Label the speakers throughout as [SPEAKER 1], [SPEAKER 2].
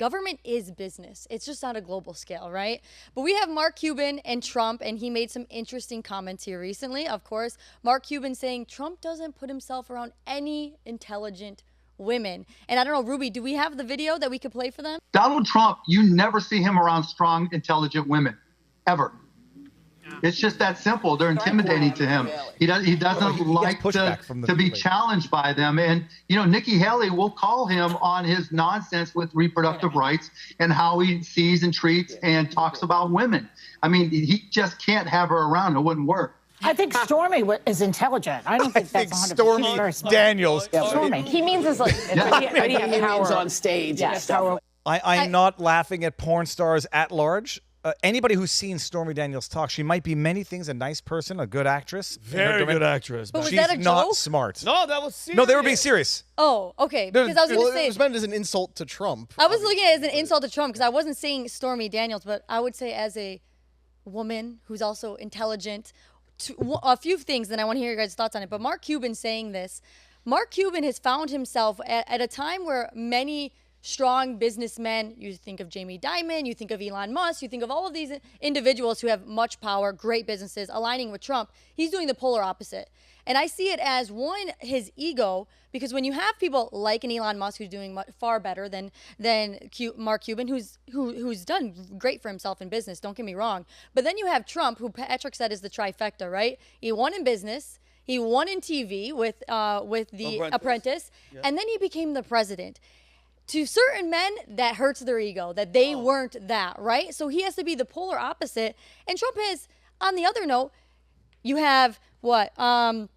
[SPEAKER 1] government is business. It's just on a global scale, right? But we have Mark Cuban and Trump, and he made some interesting comments here recently. Of course, Mark Cuban saying Trump doesn't put himself around any intelligent women. And I don't know, Ruby, do we have the video that we could play for them?
[SPEAKER 2] Donald Trump, you never see him around strong, intelligent women, ever. It's just that simple. They're intimidating to him. He doesn't like to be challenged by them. And, you know, Nikki Haley will call him on his nonsense with reproductive rights and how he sees and treats and talks about women. I mean, he just can't have her around. It wouldn't work.
[SPEAKER 3] I think Stormy is intelligent. I don't think that's 100%.
[SPEAKER 4] Stormy Daniels.
[SPEAKER 3] Stormy.
[SPEAKER 5] He means is like he means on stage.
[SPEAKER 3] Yeah,
[SPEAKER 5] and stuff.
[SPEAKER 4] I'm not laughing at porn stars at large. Anybody who's seen Stormy Daniels talk, she might be many things, a nice person, a good actress.
[SPEAKER 6] Very good actress.
[SPEAKER 1] But was
[SPEAKER 4] She's
[SPEAKER 1] that a
[SPEAKER 4] not
[SPEAKER 1] joke?
[SPEAKER 4] smart.
[SPEAKER 6] No, that was serious.
[SPEAKER 4] No, they were being serious.
[SPEAKER 1] Oh, okay. Because I was going to say,
[SPEAKER 7] it was meant as an insult to Trump.
[SPEAKER 1] I was looking at it as an insult to Trump because I wasn't saying Stormy Daniels, but I would say as a woman who's also intelligent, a few things, and I want to hear your guys' thoughts on it. But Mark Cuban saying this, Mark Cuban has found himself at a time where many strong businessmen, you think of Jamie Dimon, you think of Elon Musk, you think of all of these individuals who have much power, great businesses, aligning with Trump. He's doing the polar opposite. And I see it as, one, his ego, because when you have people like an Elon Musk who's doing far better than Mark Cuban, who's done great for himself in business, don't get me wrong. But then you have Trump, who Patrick said is the trifecta, right? He won in business, he won in TV with The Apprentice, and then he became the president. To certain men, that hurts their ego, that they weren't that, right? So he has to be the polar opposite. And Trump is, on the other note, you have what? Kellyanne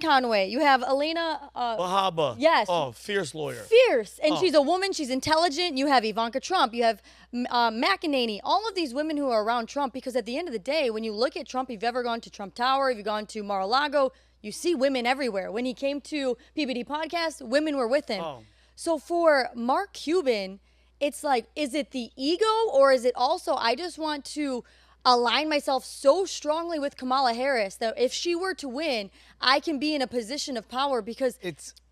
[SPEAKER 1] Conway. You have Elena
[SPEAKER 6] Bahaba.
[SPEAKER 1] Yes.
[SPEAKER 6] Oh, fierce lawyer.
[SPEAKER 1] Fierce. And she's a woman. She's intelligent. You have Ivanka Trump. You have McEnany. All of these women who are around Trump, because at the end of the day, when you look at Trump, if you've ever gone to Trump Tower, if you've gone to Mar-a-Lago, you see women everywhere. When he came to PBD Podcast, women were with him.
[SPEAKER 6] Oh.
[SPEAKER 1] So for Mark Cuban, it's like, is it the ego, or is it also, I just want to align myself so strongly with Kamala Harris that if she were to win, I can be in a position of power? Because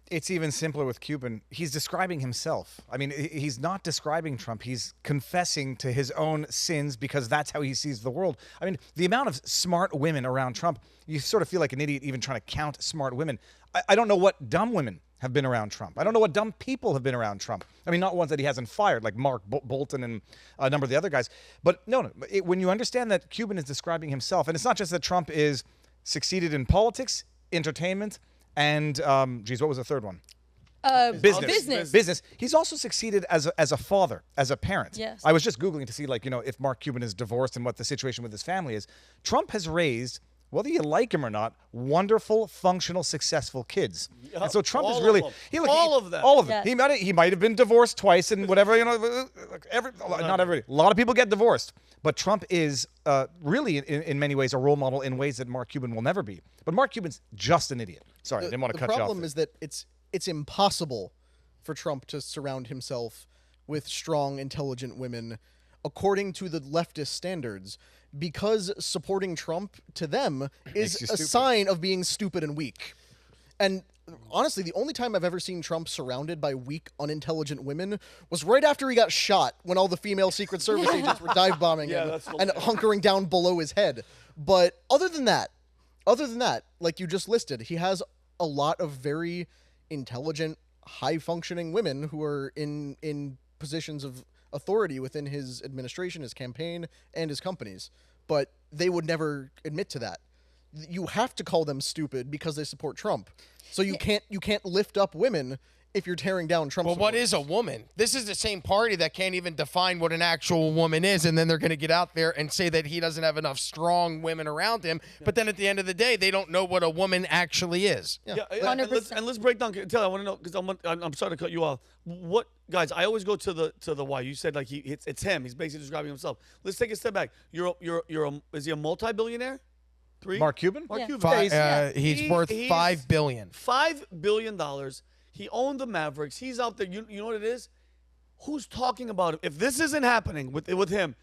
[SPEAKER 4] it's even simpler with Cuban. He's describing himself. I mean, he's not describing Trump. He's confessing to his own sins because that's how he sees the world. I mean, the amount of smart women around Trump, you sort of feel like an idiot even trying to count smart women. I don't know what dumb women have been around Trump. I don't know what dumb people have been around Trump. I mean, not ones that he hasn't fired, like Mark Bolton and a number of the other guys. But no, when you understand that Cuban is describing himself, and it's not just that Trump is succeeded in politics, entertainment, and what was the third one? Business. He's also succeeded as a father, as a parent.
[SPEAKER 1] Yes.
[SPEAKER 4] I was just Googling to see, like, you know, if Mark Cuban is divorced and what the situation with his family is. Trump has raised, whether you like him or not, wonderful, functional, successful kids.
[SPEAKER 6] Yep.
[SPEAKER 4] And so Trump
[SPEAKER 6] all
[SPEAKER 4] is really...
[SPEAKER 6] Of them. All of them.
[SPEAKER 4] All of them.
[SPEAKER 1] Yes.
[SPEAKER 4] He might have been divorced twice and whatever, you know, not everybody. A lot of people get divorced. But Trump is really, in many ways, a role model in ways that Mark Cuban will never be. But Mark Cuban's just an idiot. Sorry, I didn't want to cut you off.
[SPEAKER 7] The problem is that it's impossible for Trump to surround himself with strong, intelligent women according to the leftist standards, because supporting Trump to them is a sign of being stupid and weak. And honestly, the only time I've ever seen Trump surrounded by weak, unintelligent women was right after he got shot, when all the female Secret Service agents were dive bombing him and hunkering down below his head. But other than that, like you just listed, he has a lot of very intelligent, high-functioning women who are in positions of authority within his administration, his campaign, and his companies. But they would never admit to that. You have to call them stupid because they support Trump. So you can't lift up women if you're tearing down Trump.
[SPEAKER 8] Well, what is a woman? This is the same party that can't even define what an actual woman is, and then they're going to get out there and say that he doesn't have enough strong women around him. But then at the end of the day, they don't know what a woman actually is.
[SPEAKER 6] Yeah, and let's break down. Tell I want to know, because I'm sorry to cut you off. What, guys? I always go to the why. You said like it's him. He's basically describing himself. Let's take a step back. Is he a multi-billionaire?
[SPEAKER 4] Mark Cuban?
[SPEAKER 6] Mark Cuban.
[SPEAKER 8] He's worth $5 billion.
[SPEAKER 6] $5 billion. He owned the Mavericks. He's out there. You know what it is? Who's talking about it? If this isn't happening with him,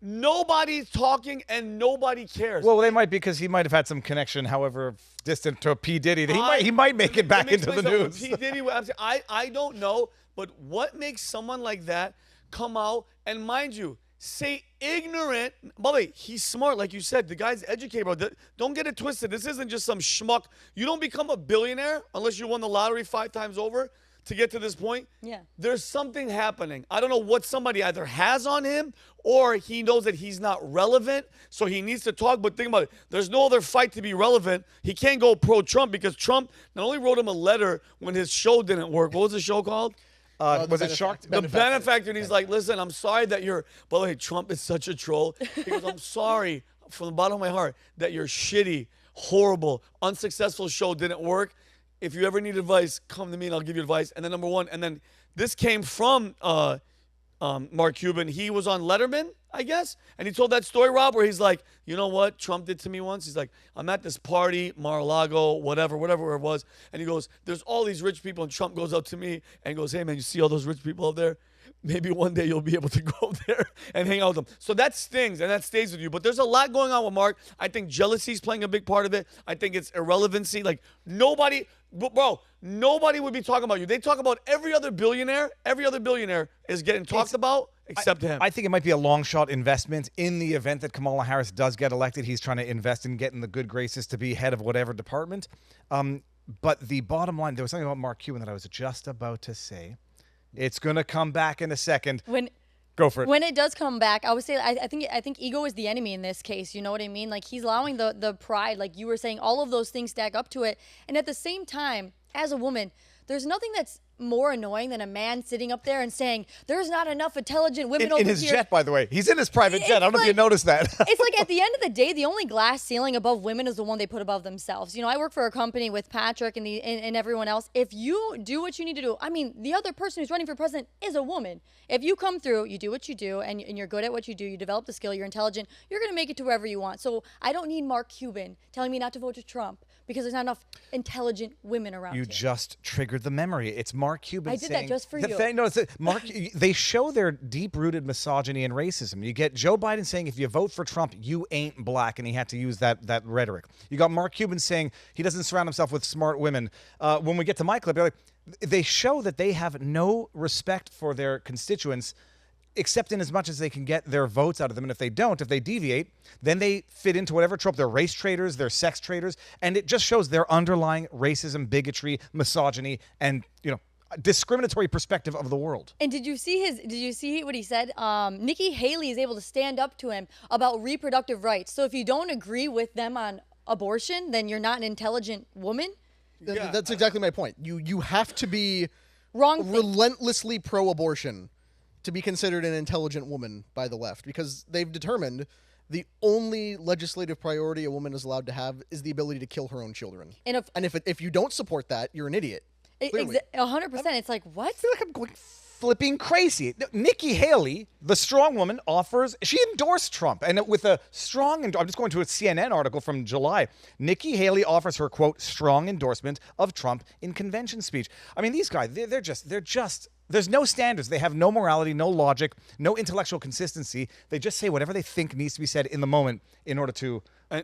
[SPEAKER 6] Nobody's talking and nobody cares.
[SPEAKER 4] Well, they might because he might have had some connection, however distant, to P. Diddy. He might make it back into the news.
[SPEAKER 6] P. Diddy, I don't know, but what makes someone like that come out and, mind you, say ignorant? By the way, he's smart, like you said. The guy's educated, bro. Don't get it twisted. This isn't just some schmuck. You don't become a billionaire unless you won the lottery 5 times over to get to this point.
[SPEAKER 1] Yeah.
[SPEAKER 6] There's something happening. I don't know what somebody either has on him or he knows that he's not relevant, so he needs to talk. But think about it. There's no other fight to be relevant. He can't go pro-Trump because Trump not only wrote him a letter when his show didn't work. What was the show called?
[SPEAKER 4] Was it Shark?
[SPEAKER 6] The Benefactor. And he's like, listen, I'm sorry that you're, by the way, Trump is such a troll. He goes, I'm sorry from the bottom of my heart that your shitty, horrible, unsuccessful show didn't work. If you ever need advice, come to me and I'll give you advice. And then number one, and then this came from Mark Cuban. He was on Letterman, I guess, and he told that story, Rob, where he's like, you know what Trump did to me once? He's like, I'm at this party, Mar-a-Lago, whatever it was, and he goes, there's all these rich people, and Trump goes up to me and goes, hey, man, you see all those rich people out there? Maybe one day you'll be able to go up there and hang out with them. So that stings and that stays with you. But there's a lot going on with Mark. I think jealousy is playing a big part of it. I think it's irrelevancy. Like nobody would be talking about you. They talk about every other billionaire. Every other billionaire is getting talked about except him.
[SPEAKER 4] I think it might be a long shot investment in the event that Kamala Harris does get elected. He's trying to invest in getting the good graces to be head of whatever department. But the bottom line, there was something about Mark Cuban that I was just about to say. It's going to come back in a second. Go for it.
[SPEAKER 1] When it does come back, I would say I think ego is the enemy in this case. You know what I mean? Like he's allowing the pride, like you were saying, all of those things stack up to it. And at the same time, as a woman, there's nothing that's more annoying than a man sitting up there and saying, there's not enough intelligent women over here.
[SPEAKER 4] In his jet, by the way. He's in his private jet. I don't know if you noticed that.
[SPEAKER 1] It's like at the end of the day, the only glass ceiling above women is the one they put above themselves. You know, I work for a company with Patrick and everyone else. If you do what you need to do, I mean, the other person who's running for president is a woman. If you come through, you do what you do, and you're good at what you do, you develop the skill, you're intelligent, you're going to make it to wherever you want. So I don't need Mark Cuban telling me not to vote to Trump because there's not enough intelligent women around
[SPEAKER 4] You
[SPEAKER 1] here.
[SPEAKER 4] just triggered the memory. It's Mark Cuban
[SPEAKER 1] I did
[SPEAKER 4] saying,
[SPEAKER 1] that just for you.
[SPEAKER 4] Mark, they show their deep-rooted misogyny and racism. You get Joe Biden saying, if you vote for Trump, you ain't black, and he had to use that rhetoric. You got Mark Cuban saying he doesn't surround himself with smart women. When we get to my clip, they're like, they show that they have no respect for their constituents, except in as much as they can get their votes out of them. And if they don't, if they deviate, then they fit into whatever trope. They're race traders, they're sex traders, and it just shows their underlying racism, bigotry, misogyny, and, you know, discriminatory perspective of the world.
[SPEAKER 1] And did you see what he said? Nikki Haley is able to stand up to him about reproductive rights. So if you don't agree with them on abortion, then you're not an intelligent woman.
[SPEAKER 7] Yeah, that's exactly my point. You have to be relentlessly pro-abortion to be considered an intelligent woman by the left, because they've determined the only legislative priority a woman is allowed to have is the ability to kill her own children. And if you don't support that, you're an idiot.
[SPEAKER 1] 100%. It's like, what?
[SPEAKER 4] I feel like I'm going flipping crazy. Nikki Haley, the strong woman, she endorsed Trump. And with a strong, I'm just going to a CNN article from July. Nikki Haley offers her, quote, strong endorsement of Trump in convention speech. I mean, these guys, they're just, there's no standards. They have no morality, no logic, no intellectual consistency. They just say whatever they think needs to be said in the moment in order to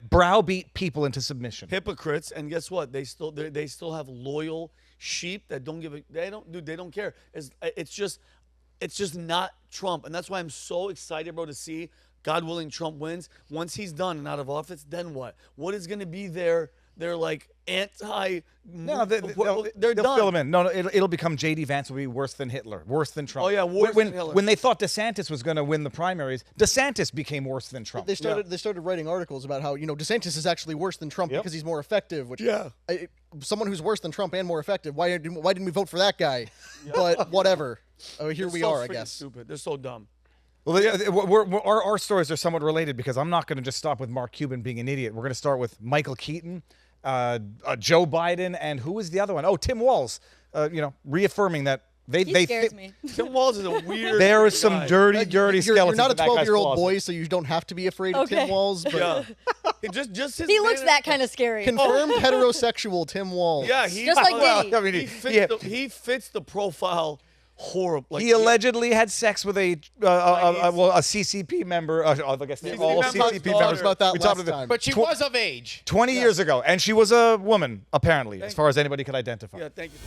[SPEAKER 4] browbeat people into submission.
[SPEAKER 6] Hypocrites, and guess what? They still have loyal sheep that they don't care. It's just not Trump, and that's why I'm so excited, bro, to see, God willing, Trump wins. Once he's done and out of office, then what? What is going to be their like anti?
[SPEAKER 4] No,
[SPEAKER 6] they're
[SPEAKER 4] they'll
[SPEAKER 6] done.
[SPEAKER 4] fill him in. No, it'll become J.D. Vance will be worse than Hitler, worse than Trump.
[SPEAKER 6] Oh yeah, worse than Hitler.
[SPEAKER 4] When they thought DeSantis was going to win the primaries, DeSantis became worse than Trump.
[SPEAKER 7] They started writing articles about how, you know, DeSantis is actually worse than Trump because he's more effective. Which someone who's worse than Trump and more effective. Why didn't we vote for that guy? But whatever. Here we are, I guess.
[SPEAKER 6] Stupid. They're so dumb.
[SPEAKER 4] Well, our stories are somewhat related because I'm not going to just stop with Mark Cuban being an idiot. We're going to start with Michael Keaton, Joe Biden, and who was the other one? Oh, Tim Walz. Reaffirming that
[SPEAKER 1] he scares me.
[SPEAKER 6] Tim Walz is a weird.
[SPEAKER 4] There is some dirty skeletons.
[SPEAKER 7] You're not a 12-year-old boy, so you don't have to be afraid of Tim Walz. But
[SPEAKER 6] just his
[SPEAKER 1] he looks that kind of scary.
[SPEAKER 7] Confirmed heterosexual Tim Walz.
[SPEAKER 6] Yeah,
[SPEAKER 1] just like Diddy.
[SPEAKER 6] He fits the profile horrible. Like,
[SPEAKER 4] he allegedly had sex with a CCP member. I guess all CCP members.
[SPEAKER 7] About that
[SPEAKER 4] we
[SPEAKER 7] last
[SPEAKER 4] talked
[SPEAKER 7] time.
[SPEAKER 8] But she was of age.
[SPEAKER 4] 20 years ago, and she was a woman, apparently, as far as anybody could identify.
[SPEAKER 6] Yeah, thank you.